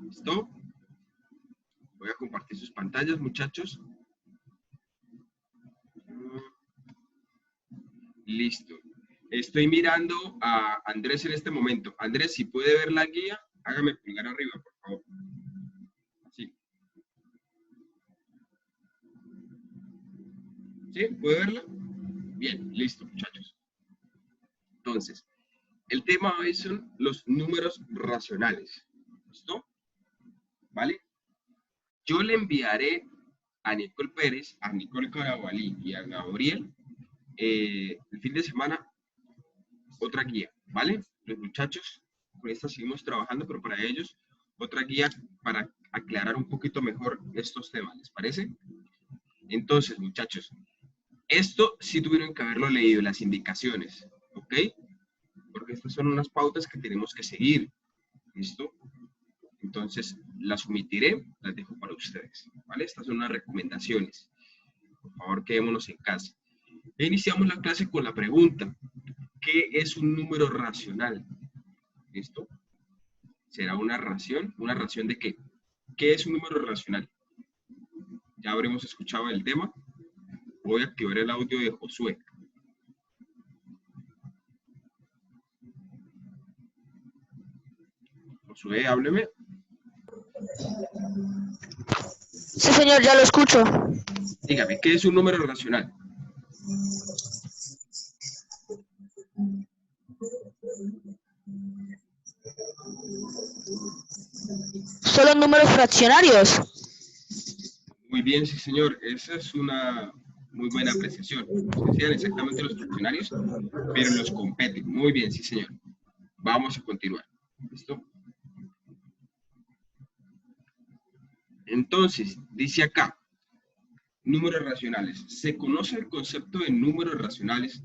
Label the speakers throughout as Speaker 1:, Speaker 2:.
Speaker 1: ¿Listo? Voy a compartir sus pantallas, muchachos. Listo. Estoy mirando a Andrés en este momento. Andrés, si puede ver la guía, hágame pulgar arriba, por favor. Así. ¿Sí? ¿Puede verla? Bien, listo, muchachos. Entonces, el tema hoy son los números racionales. ¿Listo? ¿Vale? Yo le enviaré a Nicole Pérez, a Nicole Carabalí y a Gabriel el fin de semana otra guía, ¿vale? Los muchachos, con esta seguimos trabajando, pero para ellos otra guía para aclarar un poquito mejor estos temas, ¿les parece? Entonces, muchachos, esto sí tuvieron que haberlo leído, las indicaciones, ¿ok? Porque estas son unas pautas que tenemos que seguir, ¿listo? Entonces, las omitiré, las dejo para ustedes, ¿vale? Estas son unas recomendaciones. Por favor, quedémonos en casa. E iniciamos la clase con la pregunta, ¿qué es un número racional? ¿Listo? ¿Será una ración? ¿Una ración de qué? ¿Qué es un número racional? Ya habremos escuchado el tema. Voy a activar el audio de Josué. Josué, hábleme.
Speaker 2: Sí, señor, ya lo escucho.
Speaker 1: Dígame, ¿qué es un número racional?
Speaker 2: ¿Son los números fraccionarios?
Speaker 1: Muy bien, sí, señor. Esa es una muy buena apreciación. No sean exactamente los fraccionarios, pero los competen. Muy bien, sí, señor. Vamos a continuar. ¿Listo? Entonces, dice acá, números racionales. Se conoce el concepto de números racionales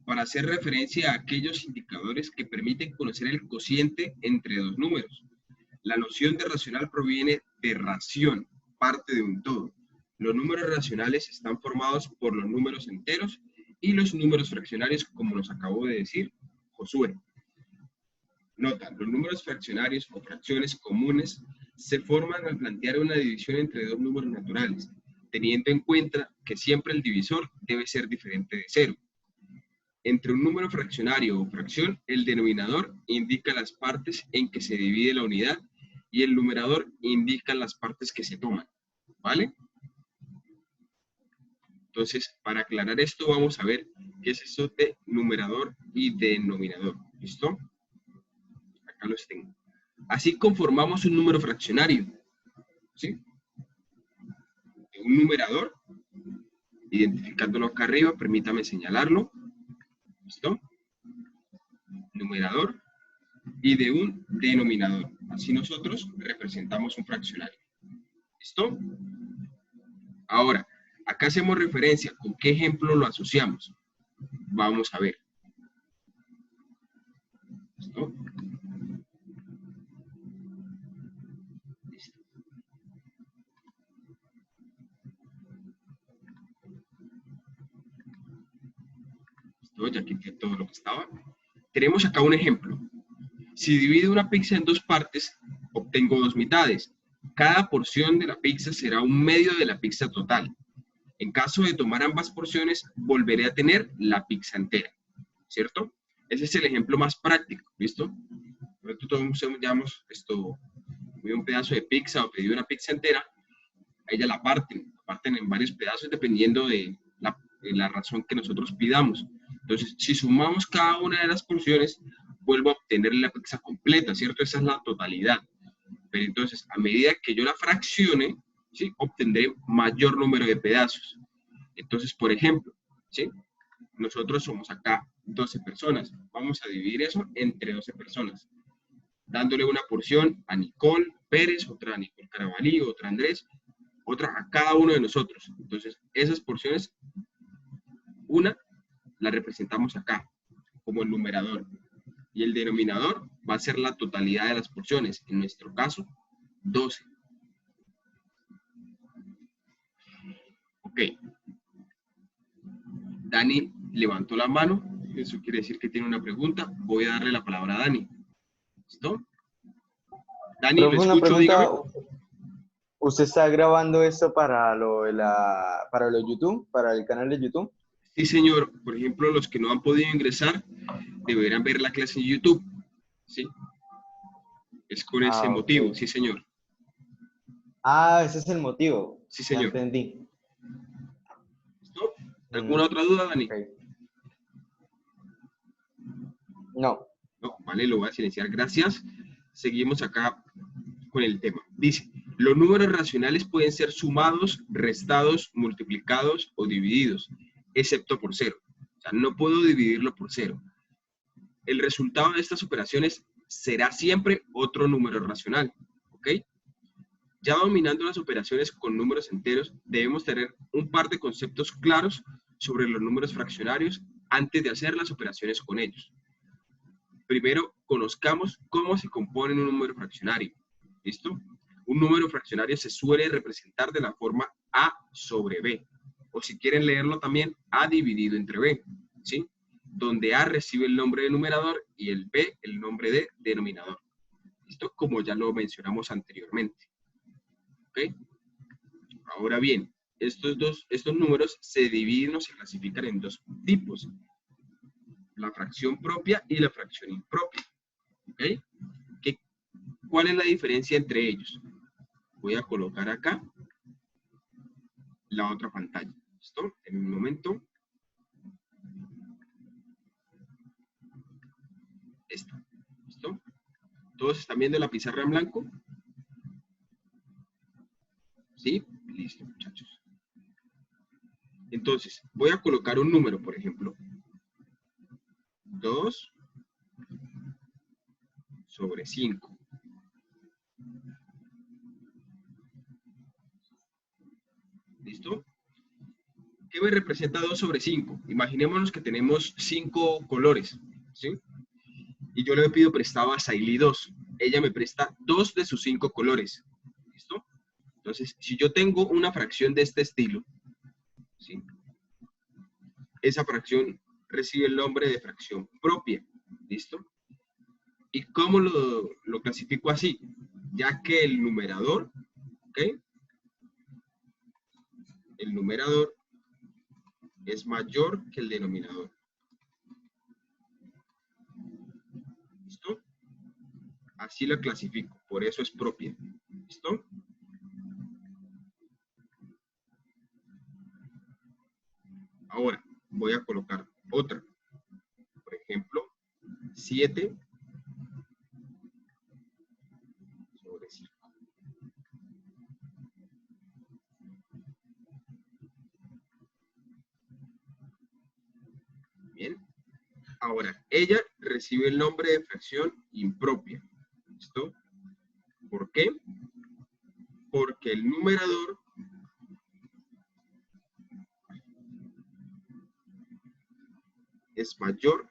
Speaker 1: para hacer referencia a aquellos indicadores que permiten conocer el cociente entre dos números. La noción de racional proviene de ración, parte de un todo. Los números racionales están formados por los números enteros y los números fraccionarios, como nos acabó de decir Josué. Nota, los números fraccionarios o fracciones comunes se forman al plantear una división entre dos números naturales, teniendo en cuenta que siempre el divisor debe ser diferente de cero. Entre un número fraccionario o fracción, el denominador indica las partes en que se divide la unidad y el numerador indica las partes que se toman, ¿vale? Entonces, para aclarar esto, vamos a ver qué es esto de numerador y denominador, ¿listo? Acá los tengo. Así conformamos un número fraccionario, ¿sí? Un numerador, identificándolo acá arriba, permítame señalarlo, ¿listo? Numerador y de un denominador. Así nosotros representamos un fraccionario. ¿Listo? Ahora, acá hacemos referencia, ¿con qué ejemplo lo asociamos? Vamos a ver. ¿Listo? Listo. ¿Listo? Ya quité todo lo que estaba. Tenemos acá un ejemplo. Si divido una pizza en dos partes, obtengo dos mitades. Cada porción de la pizza será un medio de la pizza total. En caso de tomar ambas porciones, volveré a tener la pizza entera, ¿cierto? Ese es el ejemplo más práctico, ¿listo? Nosotros todos llamamos esto, un pedazo de pizza o pedir una pizza entera, a ella la parten en varios pedazos dependiendo de la razón que nosotros pidamos. Entonces, si sumamos cada una de las porciones, vuelvo a obtener la pizza completa, ¿cierto? Esa es la totalidad. Pero entonces, a medida que yo la fraccione, ¿sí? Obtendré mayor número de pedazos. Entonces, por ejemplo, ¿sí? Nosotros somos acá 12 personas. Vamos a dividir eso entre 12 personas, dándole una porción a Nicole Pérez, otra a Nicole Carabalí, otra a Andrés, otra a cada uno de nosotros. Entonces, esas porciones, una la representamos acá, como el numerador. Y el denominador va a ser la totalidad de las porciones. En nuestro caso, 12. Ok. Dani levantó la mano. Eso quiere decir que tiene una pregunta. Voy a darle la palabra a Dani. ¿Listo? Dani, lo
Speaker 3: Profe, una
Speaker 1: escucho, dígame.
Speaker 3: pregunta. ¿Usted está grabando esto para para lo YouTube, para el canal de YouTube?
Speaker 1: Sí, señor. Por ejemplo, los que no han podido ingresar deberán ver la clase en YouTube. ¿Sí? Es con ese
Speaker 3: Ah,
Speaker 1: motivo.
Speaker 3: ok.
Speaker 1: Sí, señor.
Speaker 3: Ah, ese es el motivo.
Speaker 1: Sí,
Speaker 3: Ya
Speaker 1: señor.
Speaker 3: entendí.
Speaker 1: ¿Listo?
Speaker 3: Mm,
Speaker 1: ¿Alguna otra duda, Dani?
Speaker 3: ok. No.
Speaker 1: No, vale, lo voy a silenciar. Gracias. Seguimos acá con el tema. Dice, los números racionales pueden ser sumados, restados, multiplicados o divididos, excepto por cero. O sea, no puedo dividirlo por cero. El resultado de estas operaciones será siempre otro número racional. ¿Ok? Ya dominando las operaciones con números enteros, debemos tener un par de conceptos claros sobre los números fraccionarios antes de hacer las operaciones con ellos. Primero, conozcamos cómo se compone un número fraccionario. ¿Listo? Un número fraccionario se suele representar de la forma A sobre B, o si quieren leerlo también, A dividido entre B, ¿sí? Donde A recibe el nombre de numerador y el B el nombre de denominador. ¿Listo? Como ya lo mencionamos anteriormente. ¿Ok? Ahora bien, estos números se dividen o se clasifican en dos tipos, la fracción propia y la fracción impropia. ¿Ok? ¿Cuál es la diferencia entre ellos? Voy a colocar acá la otra pantalla. ¿Listo? En un momento. Esta. ¿Listo? ¿Todos están viendo la pizarra en blanco? ¿Sí? Listo, muchachos. Entonces, voy a colocar un número, por ejemplo. 2 sobre 5. ¿Listo? ¿Qué me representa 2 sobre 5? Imaginémonos que tenemos 5 colores, ¿sí? Y yo le pido prestado a Saily 2. Ella me presta 2 de sus 5 colores. ¿Listo? Entonces, si yo tengo una fracción de este estilo, ¿sí? Esa fracción recibe el nombre de fracción propia. ¿Listo? ¿Y cómo lo clasifico así? Ya que el numerador, ¿ok? El numerador es mayor que el denominador. ¿Listo? Así la clasifico, por eso es propia. ¿Listo? Ahora voy a colocar otra. Por ejemplo, 7 sobre 5. Bien. Ahora, ella recibe el nombre de fracción impropia. ¿Listo? ¿Por qué? Porque el numerador es mayor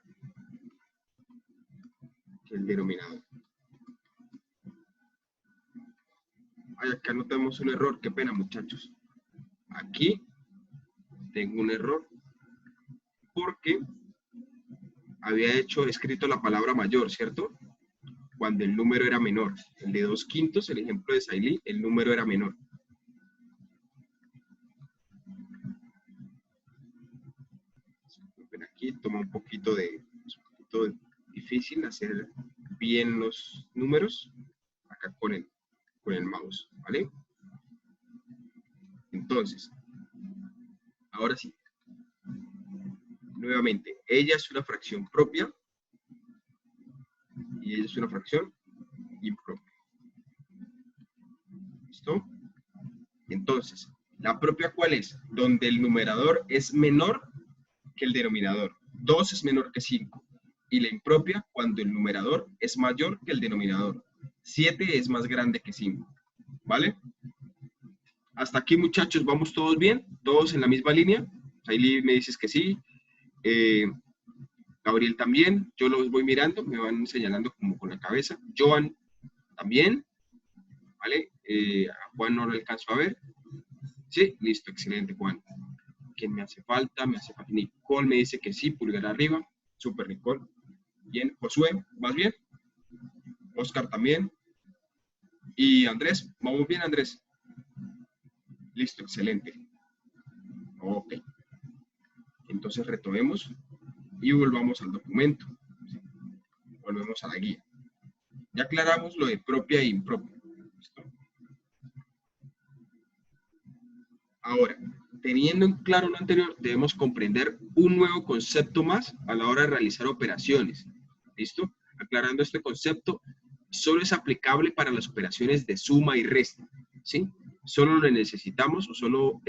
Speaker 1: que el denominador. Ay, acá notamos un error, qué pena, muchachos. Aquí tengo un error porque había escrito la palabra mayor, ¿cierto? Cuando el número era menor. El de 2/5, el ejemplo de Saily, el número era menor. Aquí toma un poquito difícil hacer bien los números acá con el mouse, ¿vale? Entonces, ahora sí. Nuevamente, ella es una fracción propia y ella es una fracción impropia. ¿Listo? Entonces, ¿la propia cuál es? Donde el numerador es menor que el denominador. 2 es menor que 5. Y la impropia cuando el numerador es mayor que el denominador. 7 es más grande que 5. ¿Vale? Hasta aquí, muchachos, ¿vamos todos bien? ¿Todos en la misma línea? Saily me dices que sí. Gabriel también. Yo los voy mirando, me van señalando como con la cabeza. Joan también. ¿Vale? A Juan no lo alcanzo a ver. Sí, listo, excelente, Juan. ¿Quién me hace falta? Me hace falta. Nicole me dice que sí, pulgar arriba. Super, Nicole. Bien. Josué, ¿vas bien? Oscar también. Y Andrés, ¿vamos bien, Andrés? Listo, excelente. Ok. Entonces retomemos y volvamos al documento. ¿Sí? Volvemos a la guía. Ya aclaramos lo de propia e impropia. ¿Listo? Ahora, teniendo en claro lo anterior, debemos comprender un nuevo concepto más a la hora de realizar operaciones. ¿Listo? Aclarando este concepto, solo es aplicable para las operaciones de suma y resta. ¿Sí? Solo lo necesitamos o solo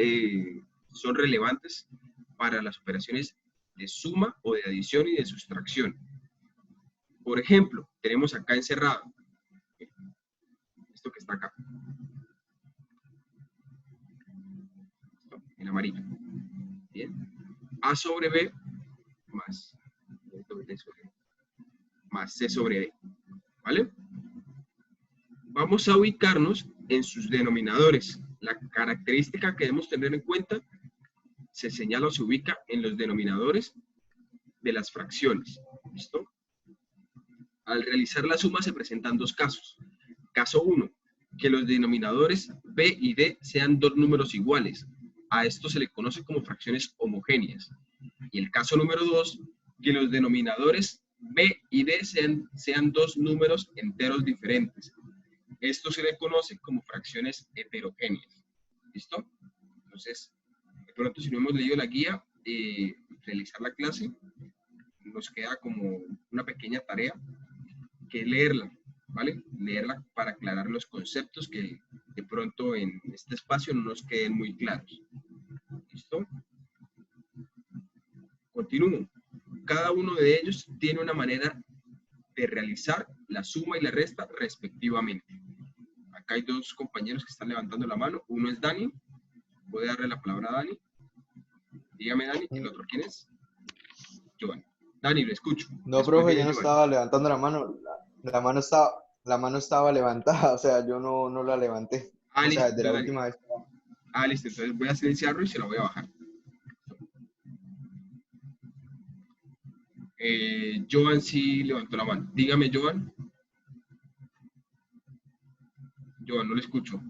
Speaker 1: son relevantes para las operaciones de suma o de adición y de sustracción. Por ejemplo, tenemos acá encerrado esto que está acá. ¿Listo? En amarillo. Bien. A sobre B más C sobre D. ¿Vale? Vamos a ubicarnos en sus denominadores. La característica que debemos tener en cuenta se señala o se ubica en los denominadores de las fracciones. ¿Listo? Al realizar la suma se presentan dos casos. Caso 1, que los denominadores B y D sean dos números iguales. A esto se le conoce como fracciones homogéneas. Y el caso número 2, que los denominadores B y D sean dos números enteros diferentes. Esto se le conoce como fracciones heterogéneas. ¿Listo? Entonces, de pronto si no hemos leído la guía, realizar la clase, nos queda como una pequeña tarea, que es leerla, ¿vale? Leerla para aclarar los conceptos que de pronto en este espacio no nos queden muy claros. ¿Listo? Continúo. Cada uno de ellos tiene una manera de realizar la suma y la resta respectivamente. Acá hay dos compañeros que están levantando la mano. Uno es Dani. Voy a darle la palabra a Dani. Dígame, Dani, ¿y el otro quién es? Joan. Dani, lo escucho.
Speaker 3: No,
Speaker 1: Después
Speaker 3: profe,
Speaker 1: viene
Speaker 3: yo no
Speaker 1: Joan.
Speaker 3: estaba levantando la mano. La mano estaba levantada, o sea, yo no la levanté. O
Speaker 1: Listo,
Speaker 3: sea, desde la
Speaker 1: Dani.
Speaker 3: última vez.
Speaker 1: Listo, entonces voy a silenciarlo y se lo voy a bajar. Joan sí levantó la mano. Dígame, Joan. Joan, no le escucho.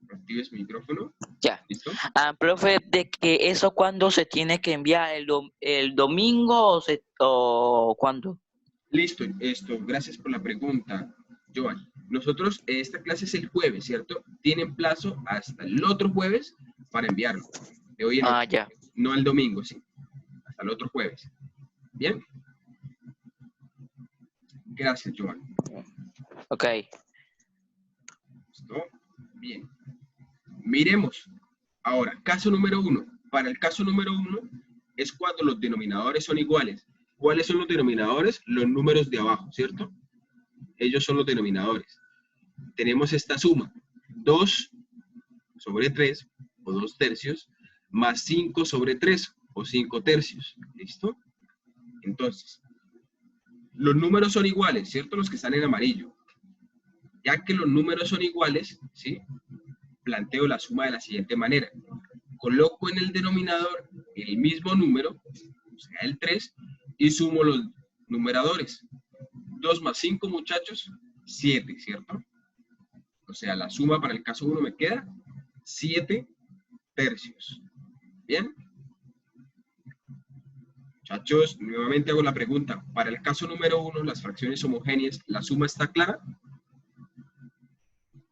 Speaker 1: Active su micrófono.
Speaker 4: Ya.
Speaker 1: ¿Listo?
Speaker 4: Profe, de que eso cuándo se tiene que enviar, el domingo o cuándo.
Speaker 1: Listo, gracias por la pregunta, Joan. Nosotros, esta clase es el jueves, ¿cierto? Tienen plazo hasta el otro jueves para enviarlo. De hoy en ocho.
Speaker 4: Ya.
Speaker 1: No el domingo, sí. Hasta el otro jueves. ¿Bien? Gracias, Joan.
Speaker 4: Ok.
Speaker 1: ¿Listo? Bien. Miremos. Ahora, caso número 1. Para el caso número 1 es cuando los denominadores son iguales. ¿Cuáles son los denominadores? Los números de abajo, ¿cierto? Ellos son los denominadores. Tenemos esta suma. 2 sobre 3, o 2 tercios, más 5 sobre 3, o 5 tercios. ¿Listo? Entonces, los números son iguales, ¿cierto? Los que están en amarillo. Ya que los números son iguales, ¿sí? Planteo la suma de la siguiente manera. Coloco en el denominador el mismo número, o sea, el 3, y sumo los numeradores. 2 más 5, muchachos, 7, ¿cierto? O sea, la suma para el caso 1 me queda 7 tercios. ¿Bien? Muchachos, nuevamente hago la pregunta. Para el caso número 1, las fracciones homogéneas, ¿la suma está clara?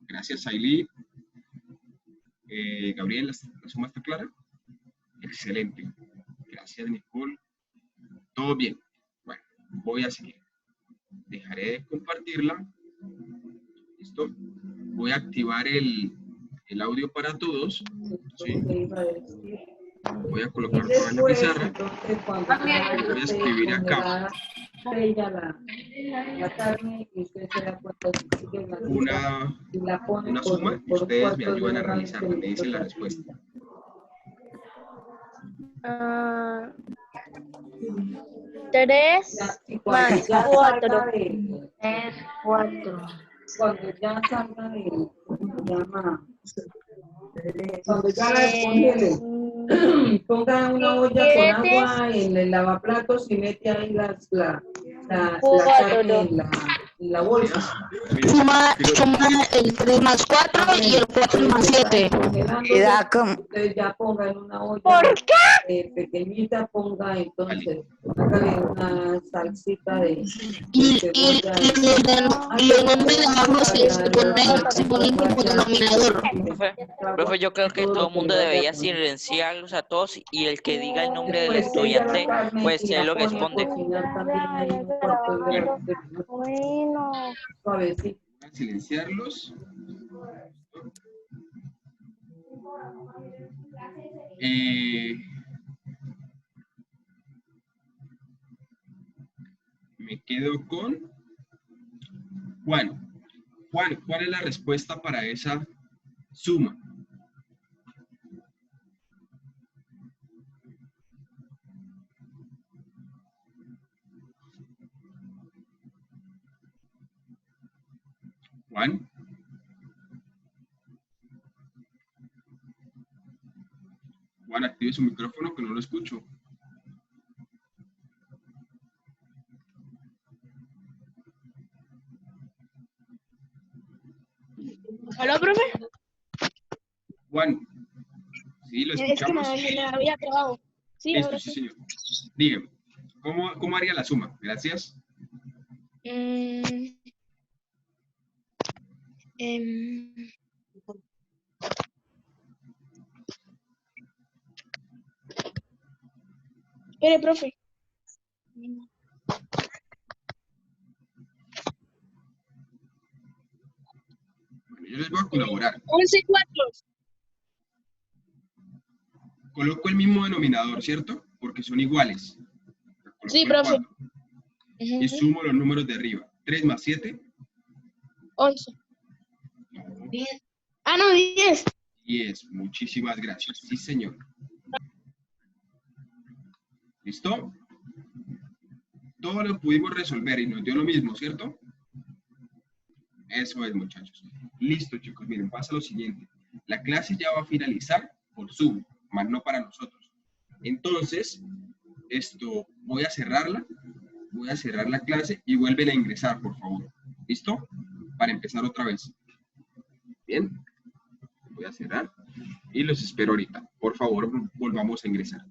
Speaker 1: Gracias, Ailí. Gabriel, ¿la suma está clara? Excelente. Gracias, Nicole. Todo bien. Bueno, voy a seguir. Dejaré de compartirla. ¿Listo? Voy a activar el audio para todos. ¿Sí? Voy a colocar todo en la pizarra. Voy a escribir acá una suma y ustedes me ayudan a realizarla. Me dicen la respuesta.
Speaker 2: 3 más 4.
Speaker 5: 3, 4.
Speaker 6: Cuando ya salga de llama, cuando ya la congele, ponga una olla con agua en el lavaplatos y mete ahí la carne en la la bolsa.
Speaker 2: Suma el 3 más 4 y el 4 más 7.
Speaker 7: Queda como...
Speaker 6: Entonces ya ponga en una olla
Speaker 2: ¿Por
Speaker 6: pequeñita, ponga entonces, hágale una salsita de
Speaker 2: Y
Speaker 6: cebolla.
Speaker 2: los nombres de abajo se ponen como denominador.
Speaker 4: Profe, yo creo que todo el mundo debería silenciarlos a todos y el que diga el nombre del estudiante, pues él lo responde.
Speaker 5: Bueno.
Speaker 6: Suavecito.
Speaker 1: Voy a silenciarlos. Me quedo con Juan. Juan, ¿cuál es la respuesta para esa suma? Juan. Juan, active su micrófono que no lo escucho.
Speaker 2: ¿Hola, profe?
Speaker 1: Juan. Sí, lo
Speaker 2: Es que
Speaker 1: escuchamos.
Speaker 2: me había trabado. Sí,
Speaker 1: Listo,
Speaker 2: ahora
Speaker 1: sí,
Speaker 2: sí.
Speaker 1: señor. Dígame, ¿cómo haría la suma? Gracias.
Speaker 2: Mm, em, Espere, profe.
Speaker 1: Bueno, yo les voy a colaborar.
Speaker 2: 11 4.
Speaker 1: Coloco el mismo denominador, ¿cierto? Porque son iguales. Coloco
Speaker 2: Sí,
Speaker 1: el
Speaker 2: profe.
Speaker 1: 4 y sumo los números de arriba. 3 más 7.
Speaker 2: 11.
Speaker 1: No,
Speaker 2: Ah, no, 10.
Speaker 1: 10. Muchísimas gracias. Sí, señor. ¿Listo? Todo lo pudimos resolver y nos dio lo mismo, ¿cierto? Eso es, muchachos. Listo, chicos. Miren, pasa lo siguiente. La clase ya va a finalizar por Zoom, más no para nosotros. Entonces, voy a cerrarla. Voy a cerrar la clase y vuelven a ingresar, por favor. ¿Listo? Para empezar otra vez. Bien. Voy a cerrar y los espero ahorita. Por favor, volvamos a ingresar.